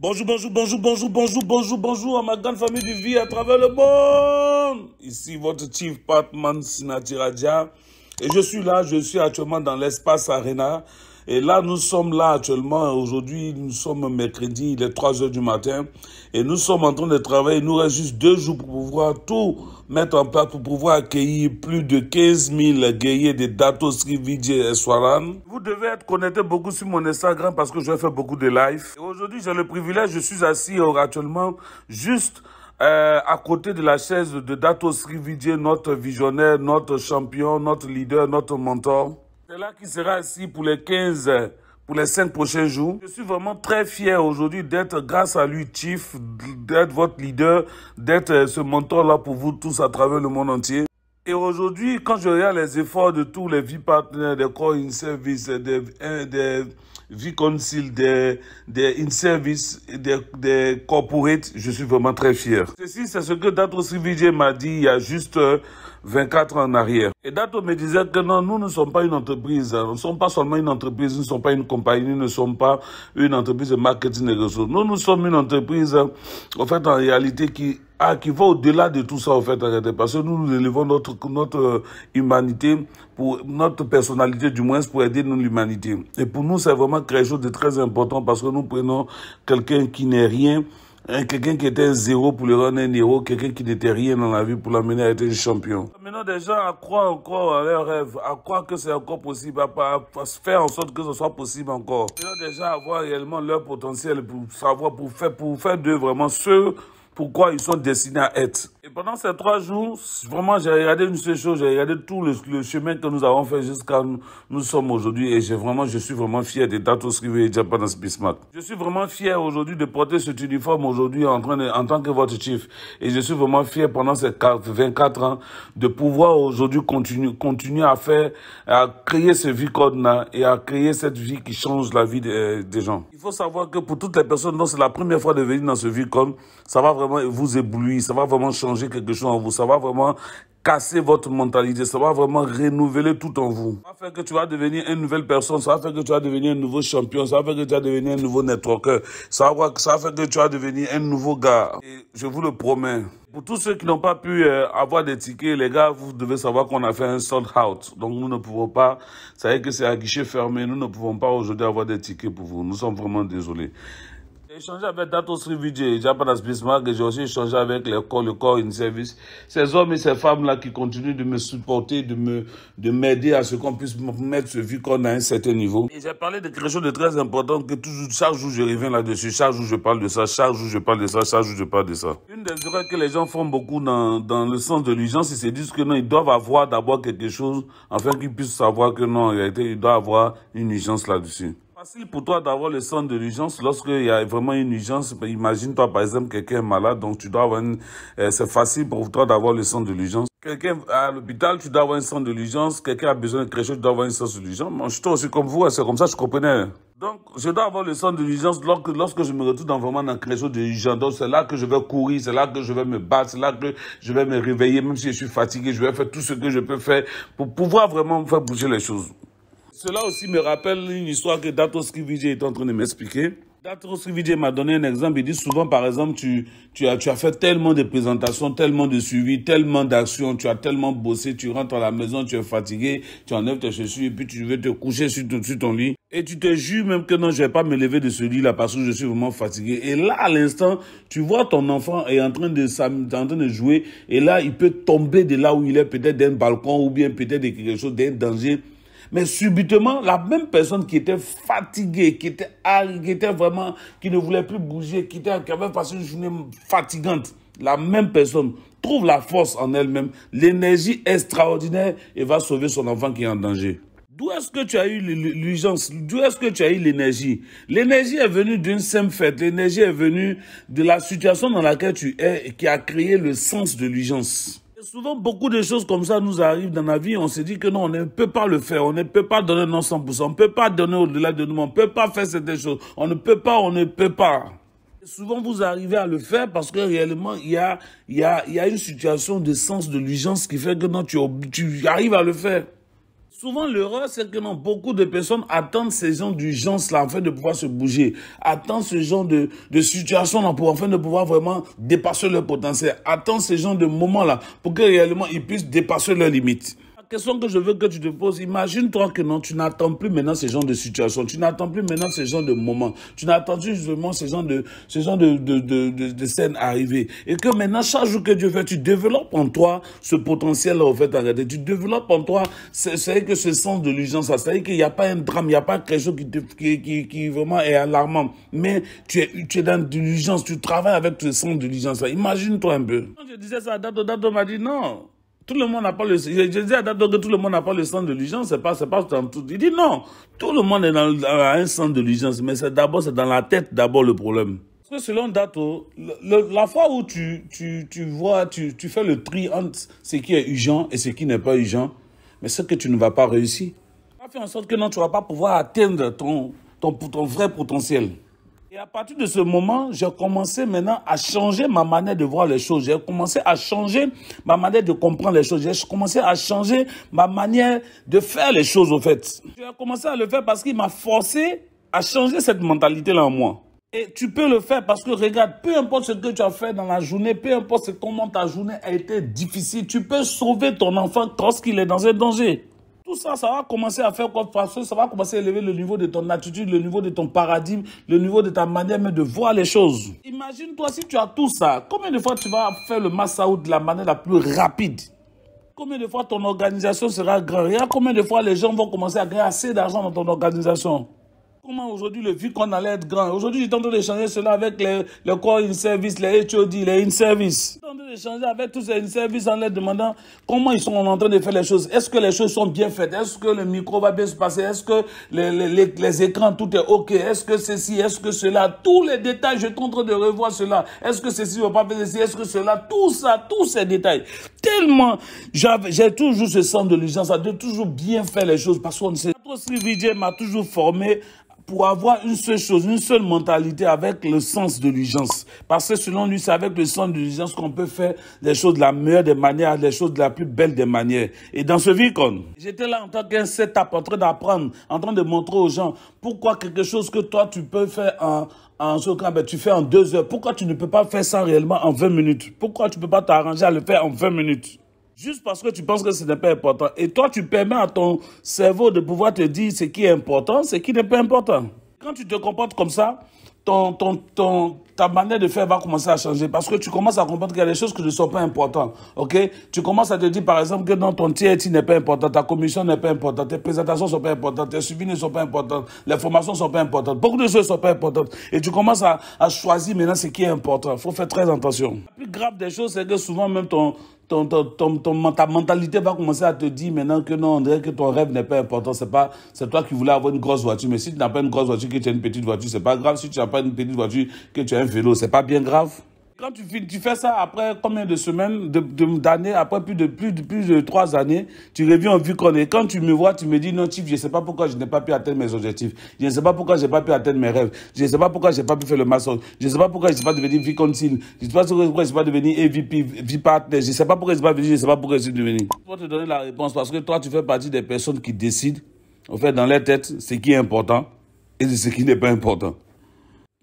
Bonjour à ma grande famille de vie à travers le monde. Ici votre Chief Patman Sinati Radia. Et je suis actuellement dans l'espace Arena. Et là, nous sommes là actuellement. Aujourd'hui, nous sommes mercredi, il est 3 h du matin. Et nous sommes en train de travailler. Il nous reste juste 2 jours pour pouvoir tout mettre en place, pour pouvoir accueillir plus de 15 000 guerriers de Dato Sri Vijay Eswaran. Vous devez être connecté beaucoup sur mon Instagram parce que je fais beaucoup de live. Et aujourd'hui, j'ai le privilège, je suis assis actuellement juste à côté de la chaise de Dato Sri Vijay, notre visionnaire, notre champion, notre leader, notre mentor. C'est là qui sera assis pour les 5 prochains jours. Je suis vraiment très fier aujourd'hui d'être, grâce à lui, Chief, d'être votre leader, d'être ce mentor-là pour vous tous à travers le monde entier. Et aujourd'hui, quand je regarde les efforts de tous les vie partenaires, des corps in-service, des vie council, des in-service, des corporates, je suis vraiment très fier. Ceci, c'est ce que Dato Sri Vijay m'a dit il y a juste 24 ans en arrière. Et Dato me disait que non, nous ne sommes pas une entreprise. Nous ne sommes pas seulement une entreprise, nous ne sommes pas une compagnie, nous ne sommes pas une entreprise de marketing et ressources. Nous sommes une entreprise, en fait, en réalité, qui va au-delà de tout ça, en fait, parce que nous élevons notre humanité, pour notre personnalité, du moins, pour aider l'humanité. Et pour nous, c'est vraiment quelque chose de très important parce que nous prenons quelqu'un qui n'est rien, quelqu'un qui était un zéro pour le rendre un héros, quelqu'un qui n'était rien dans la vie pour l'amener à être un champion. Maintenant, des gens à croire encore à leurs rêves, à croire que c'est encore possible, à faire en sorte que ce soit possible encore. Maintenant, des gens à voir réellement leur potentiel pour savoir, pour faire d'eux vraiment ceux pourquoi ils sont destinés à être. Et pendant ces 3 jours, vraiment, j'ai regardé une seule chose, j'ai regardé tout le chemin que nous avons fait jusqu'à nous sommes aujourd'hui et je suis vraiment fier de Dato Sri Vijay Japan Bismarck. Je suis vraiment fier aujourd'hui de porter cet uniforme aujourd'hui en tant que votre chief. Et je suis vraiment fier pendant ces 24 ans de pouvoir aujourd'hui continuer à créer ce vie code-là et à créer cette vie qui change la vie des gens. Il faut savoir que pour toutes les personnes dont c'est la première fois de venir dans ce vie code, ça va vraiment vous éblouir, ça va vraiment changer quelque chose en vous, ça va vraiment casser votre mentalité, ça va vraiment renouveler tout en vous. Ça va faire que tu vas devenir une nouvelle personne, ça va faire que tu vas devenir un nouveau champion, ça va faire que tu vas devenir un nouveau networker, ça va faire que tu vas devenir un nouveau gars. Et je vous le promets. Pour tous ceux qui n'ont pas pu avoir des tickets, les gars, vous devez savoir qu'on a fait un sold out. Donc nous ne pouvons pas, ça veut dire que c'est à guichet fermé, nous ne pouvons pas aujourd'hui avoir des tickets pour vous. Nous sommes vraiment désolés. J'ai échangé avec Dato Sri Vijay Japan Bismarck et j'ai aussi échangé avec le corps in service. Ces hommes et ces femmes-là qui continuent de me supporter, de m'aider à ce qu'on puisse mettre ce vie qu'on a à un certain niveau. Et j'ai parlé de quelque chose de très important que chaque jour je reviens là-dessus, chaque jour je parle de ça, chaque jour je parle de ça, chaque jour je parle de ça. Une des erreurs que les gens font beaucoup dans le sens de l'urgence, ils se disent que non, ils doivent avoir d'abord quelque chose afin qu'ils puissent savoir que non, en réalité, ils doivent avoir une urgence là-dessus. C'est facile pour toi d'avoir le sens de l'urgence lorsqu'il y a vraiment une urgence. Imagine-toi, par exemple, quelqu'un est malade, donc tu dois avoir c'est facile pour toi d'avoir le sens de l'urgence. Quelqu'un à l'hôpital, tu dois avoir un sens de l'urgence. Quelqu'un a besoin de quelque chose, tu dois avoir un sens de l'urgence. Moi, je suis aussi comme vous, c'est comme ça que je comprenais. Donc, je dois avoir le sens de l'urgence lorsque je me retrouve vraiment dans quelque chose d'urgent. Donc, c'est là que je vais courir, c'est là que je vais me battre, c'est là que je vais me réveiller, même si je suis fatigué, je vais faire tout ce que je peux faire pour pouvoir vraiment faire bouger les choses. Cela aussi me rappelle une histoire que Dato Sri Vijay est en train de m'expliquer. Dato Sri Vijay m'a donné un exemple. Il dit souvent, par exemple, tu as fait tellement de présentations, tellement de suivis, tellement d'actions, tu as tellement bossé, tu rentres à la maison, tu es fatigué, tu enlèves tes chaussures et puis tu veux te coucher sur ton lit. Et tu te jures même que non, je vais pas me lever de ce lit-là parce que je suis vraiment fatigué. Et là, à l'instant, tu vois ton enfant est en train de jouer et là, il peut tomber de là où il est, peut-être d'un balcon ou bien peut-être de quelque chose, d'un danger. Mais subitement, la même personne qui était fatiguée, qui ne voulait plus bouger, qui avait passé une journée fatigante, la même personne trouve la force en elle-même, l'énergie extraordinaire et va sauver son enfant qui est en danger. D'où est-ce que tu as eu l'urgence? D'où est-ce que tu as eu l'énergie? L'énergie est venue d'une simple fête. L'énergie est venue de la situation dans laquelle tu es et qui a créé le sens de l'urgence. Souvent, beaucoup de choses comme ça nous arrivent dans la vie. On se dit que non, on ne peut pas le faire. On ne peut pas donner non 100%. On ne peut pas donner au-delà de nous. On ne peut pas faire certaines choses. On ne peut pas. Et souvent, vous arrivez à le faire parce que réellement, il y a une situation de sens de l'urgence qui fait que non, tu arrives à le faire. Souvent, l'erreur, c'est que non, beaucoup de personnes attendent ces gens d'urgence-là afin de pouvoir se bouger, attendent ce genre de situation-là afin de pouvoir vraiment dépasser leur potentiel, attendent ce genre de moments-là pour que réellement ils puissent dépasser leurs limites. La question que je veux que tu te poses, imagine-toi que non, tu n'attends plus maintenant ce genre de situation, tu n'attends plus maintenant ce genre de moments, tu n'attends plus justement ce genre de scènes arriver. Et que maintenant, chaque jour que Dieu fait, tu développes en toi ce potentiel-là, au fait, arrêter. Tu développes en toi, c'est que ce sens de l'urgence, c'est-à-dire qu'il n'y a pas un drame, il n'y a pas quelque chose qui vraiment est alarmant, mais tu es dans de l'urgence, tu travailles avec ce sens de l'urgence-là. Imagine-toi un peu. Quand je disais ça à Dato m'a dit non. Tout le monde n'a pas le... Je disais à Dato que tout le monde n'a pas le sens de l'urgence, c'est pas dans tout. Il dit non, tout le monde est dans un sens de l'urgence, mais c'est dans la tête d'abord le problème. Parce que selon Dato, la fois où tu fais le tri entre ce qui est urgent et ce qui n'est pas urgent, mais c'est que tu ne vas pas réussir. Ça fait en sorte que non, tu ne vas pas pouvoir atteindre ton vrai potentiel. Et à partir de ce moment, j'ai commencé maintenant à changer ma manière de voir les choses. J'ai commencé à changer ma manière de comprendre les choses. J'ai commencé à changer ma manière de faire les choses, au fait. J'ai commencé à le faire parce qu'il m'a forcé à changer cette mentalité-là en moi. Et tu peux le faire parce que, regarde, peu importe ce que tu as fait dans la journée, peu importe comment ta journée a été difficile, tu peux sauver ton enfant lorsqu'il est dans un danger. Tout ça, ça va commencer à faire quoi? Parce que ça va commencer à élever le niveau de ton attitude, le niveau de ton paradigme, le niveau de ta manière même de voir les choses. Imagine-toi si tu as tout ça, combien de fois tu vas faire le mass out de la manière la plus rapide? Combien de fois ton organisation sera grande? Regarde combien de fois les gens vont commencer à gagner assez d'argent dans ton organisation. Comment aujourd'hui, le vu qu'on allait être grand. Aujourd'hui, j'étais en train d'échanger cela avec les corps in-service, les HOD, les in-service. J'étais en train d'échanger avec tous ces in-service en leur demandant comment ils sont en train de faire les choses. Est-ce que les choses sont bien faites? Est-ce que le micro va bien se passer? Est-ce que les écrans, tout est OK? Est-ce que ceci, est-ce que cela? Tous les détails, je suis en train de revoir cela. Est-ce que ceci ne va pas faire ceci? Est-ce que cela? Tout ça, tous ces détails. Tellement, j'ai toujours ce sens de l'urgence, de toujours bien faire les choses parce qu'on sait. Notre Sri m'a toujours formé pour avoir une seule chose, une seule mentalité avec le sens de l'urgence. Parce que selon lui, c'est avec le sens de l'urgence qu'on peut faire les choses de la meilleure des manières, les choses de la plus belle des manières. Et dans ce Vicon, j'étais là en tant qu'un setup, en train d'apprendre, en train de montrer aux gens pourquoi quelque chose que toi, tu peux faire tu fais en 2 heures. Pourquoi tu ne peux pas faire ça réellement en 20 minutes? Pourquoi tu ne peux pas t'arranger à le faire en 20 minutes? Juste parce que tu penses que ce n'est pas important. Et toi, tu permets à ton cerveau de pouvoir te dire ce qui est important, ce qui n'est pas important. Quand tu te comportes comme ça, ta manière de faire va commencer à changer parce que tu commences à comprendre qu'il y a des choses qui ne sont pas importantes. Ok? Tu commences à te dire, par exemple, que dans ton TRT n'est pas important, ta commission n'est pas importante, tes présentations ne sont pas importantes, tes suivis ne sont pas importantes, les formations ne sont pas importantes, beaucoup de choses ne sont pas importantes. Et tu commences à choisir maintenant ce qui est important. Il faut faire très attention. La plus grave des choses, c'est que souvent même ta mentalité va commencer à te dire maintenant que non, on dirait que ton rêve n'est pas important. C'est toi qui voulais avoir une grosse voiture. Mais si tu n'as pas une grosse voiture, que tu as une petite voiture, c'est pas grave. Si tu n'as pas une petite voiture, que tu as un vélo, c'est pas bien grave. Quand tu fais ça après combien de semaines, d'années, après plus de 3 années, tu reviens en vue qu'on est. Quand tu me vois, tu me dis non, Chief, je ne sais pas pourquoi je n'ai pas pu atteindre mes objectifs. Je ne sais pas pourquoi je n'ai pas pu atteindre mes rêves. Je ne sais pas pourquoi je n'ai pas pu faire le maçon. Je ne sais pas pourquoi je ne suis pas devenu V-Consil. Je ne sais pas pourquoi je ne suis pas devenu EVP, V-Partner. Je ne sais pas pourquoi je ne suis pas venu, je ne sais pas pourquoi je suis devenu. Je vais te donner la réponse parce que toi, tu fais partie des personnes qui décident, en fait, dans leur tête, ce qui est important et ce qui n'est pas important.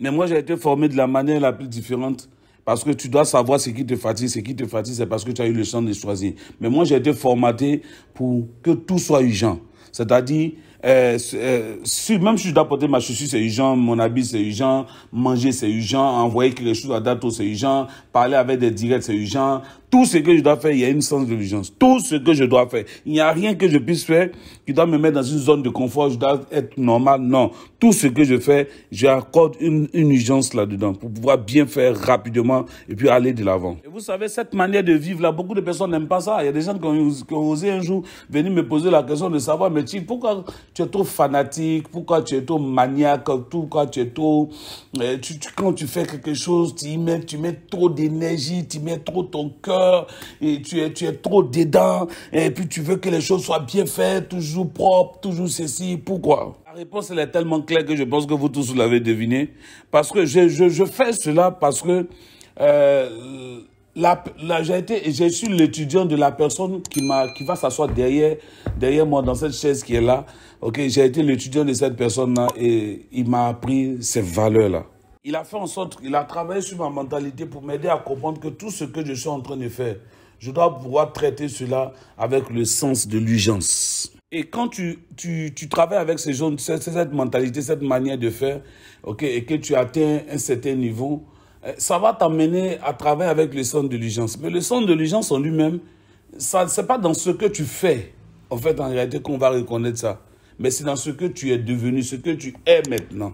Mais moi, j'ai été formé de la manière la plus différente. Parce que tu dois savoir ce qui te fatigue. Ce qui te fatigue, c'est parce que tu as eu le chance de choisir. Mais moi, j'ai été formaté pour que tout soit urgent. C'est-à-dire, même si je dois porter ma chaussure, c'est urgent. Mon habit, c'est urgent. Manger, c'est urgent. Envoyer quelque chose à Dato, c'est urgent. Parler avec des directs, c'est urgent. Tout ce que je dois faire, il y a une sens de l'urgence. Tout ce que je dois faire. Il n'y a rien que je puisse faire qui doit me mettre dans une zone de confort. Je dois être normal. Non. Tout ce que je fais, j'accorde une urgence là-dedans pour pouvoir bien faire rapidement et puis aller de l'avant. Et vous savez, cette manière de vivre là, beaucoup de personnes n'aiment pas ça. Il y a des gens qui ont osé un jour venir me poser la question de savoir, mais pourquoi tu es trop fanatique, pourquoi tu es trop maniaque, pourquoi tu es trop... quand tu fais quelque chose, tu mets trop d'énergie, tu mets trop ton cœur, et tu es trop dedans, et puis tu veux que les choses soient bien faites, toujours propres, toujours ceci. Pourquoi? La réponse, elle est tellement claire que je pense que vous tous l'avez deviné. Parce que je fais cela parce que je suis l'étudiant de la personne qui va s'asseoir derrière moi dans cette chaise qui est là. Ok, j'ai été l'étudiant de cette personne-là et il m'a appris ces valeurs-là. Il a fait en sorte, il a travaillé sur ma mentalité pour m'aider à comprendre que tout ce que je suis en train de faire, je dois pouvoir traiter cela avec le sens de l'urgence. Et quand tu travailles avec cette mentalité, cette manière de faire, ok, et que tu atteins un certain niveau, ça va t'amener à travailler avec le sens de l'urgence. Mais le sens de l'urgence en lui-même, ce n'est pas dans ce que tu fais, en fait, en réalité, qu'on va reconnaître ça. Mais c'est dans ce que tu es devenu, ce que tu es maintenant.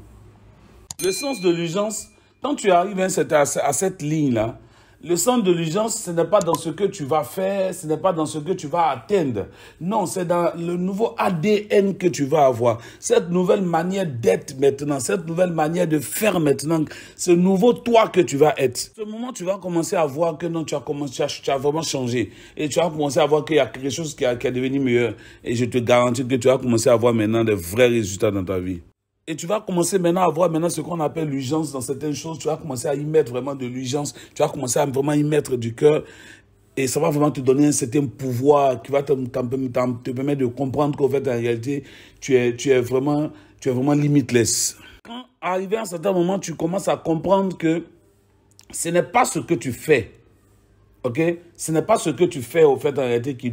Le sens de l'urgence, quand tu arrives à cette ligne-là, le sens de l'urgence, ce n'est pas dans ce que tu vas faire, ce n'est pas dans ce que tu vas atteindre. Non, c'est dans le nouveau ADN que tu vas avoir. Cette nouvelle manière d'être maintenant, cette nouvelle manière de faire maintenant, ce nouveau toi que tu vas être. À ce moment, tu vas commencer à voir que non, tu as vraiment changé. Et tu vas commencer à voir qu'il y a quelque chose qui est devenu meilleur. Et je te garantis que tu vas commencer à voir maintenant des vrais résultats dans ta vie. Et tu vas commencer maintenant à voir ce qu'on appelle l'urgence dans certaines choses. Tu vas commencer à y mettre vraiment de l'urgence. Tu vas commencer à vraiment y mettre du cœur. Et ça va vraiment te donner un certain pouvoir qui va te permettre de comprendre qu'en fait, en réalité, tu es vraiment limitless. Quand arrivé à un certain moment, tu commences à comprendre que ce n'est pas ce que tu fais. Ok, ce n'est pas ce que tu fais au fait en réalité qui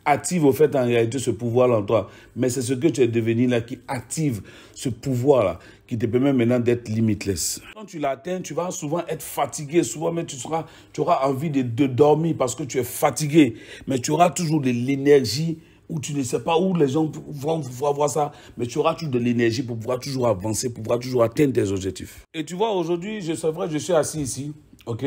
active au fait en réalité ce pouvoir-là en toi, mais c'est ce que tu es devenu là qui active ce pouvoir-là, qui te permet maintenant d'être limitless. Quand tu l'atteins, tu vas souvent être fatigué, souvent mais tu auras envie de dormir parce que tu es fatigué, mais tu auras toujours de l'énergie où tu ne sais pas où les gens vont voir ça, mais tu auras toujours de l'énergie pour pouvoir toujours avancer, pour pouvoir toujours atteindre tes objectifs. Et tu vois, aujourd'hui, c'est vrai, je suis assis ici, ok,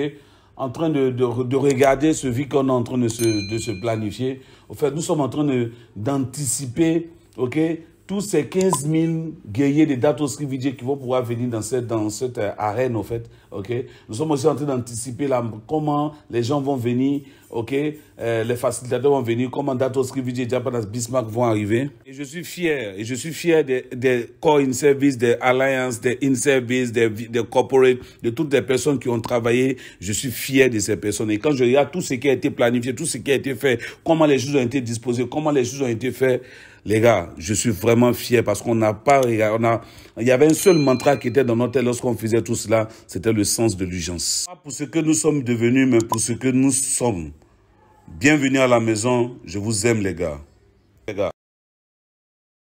en train de regarder ce vie qu'on est en train de se planifier. En fait, nous sommes en train d'anticiper, ok, tous ces 15 000 guerriers de Dato Sri Vijay qui vont pouvoir venir dans cette arène, en fait, ok. Nous sommes aussi en train d'anticiper comment les gens vont venir, ok, les facilitateurs vont venir, comment Dato Sri Vijay et Japanas Bismarck vont arriver. Et je suis fier des corps in service, des alliances, des in service, des corporates, de toutes les personnes qui ont travaillé. Je suis fier de ces personnes. Et quand je regarde tout ce qui a été planifié, tout ce qui a été fait, comment les choses ont été disposées, comment les choses ont été faites, les gars, je suis vraiment fier parce qu'on n'a pas... il y avait un seul mantra qui était dans notre tête lorsqu'on faisait tout cela, c'était le sens de l'urgence. Pas pour ce que nous sommes devenus, mais pour ce que nous sommes. Bienvenue à la maison, je vous aime les gars.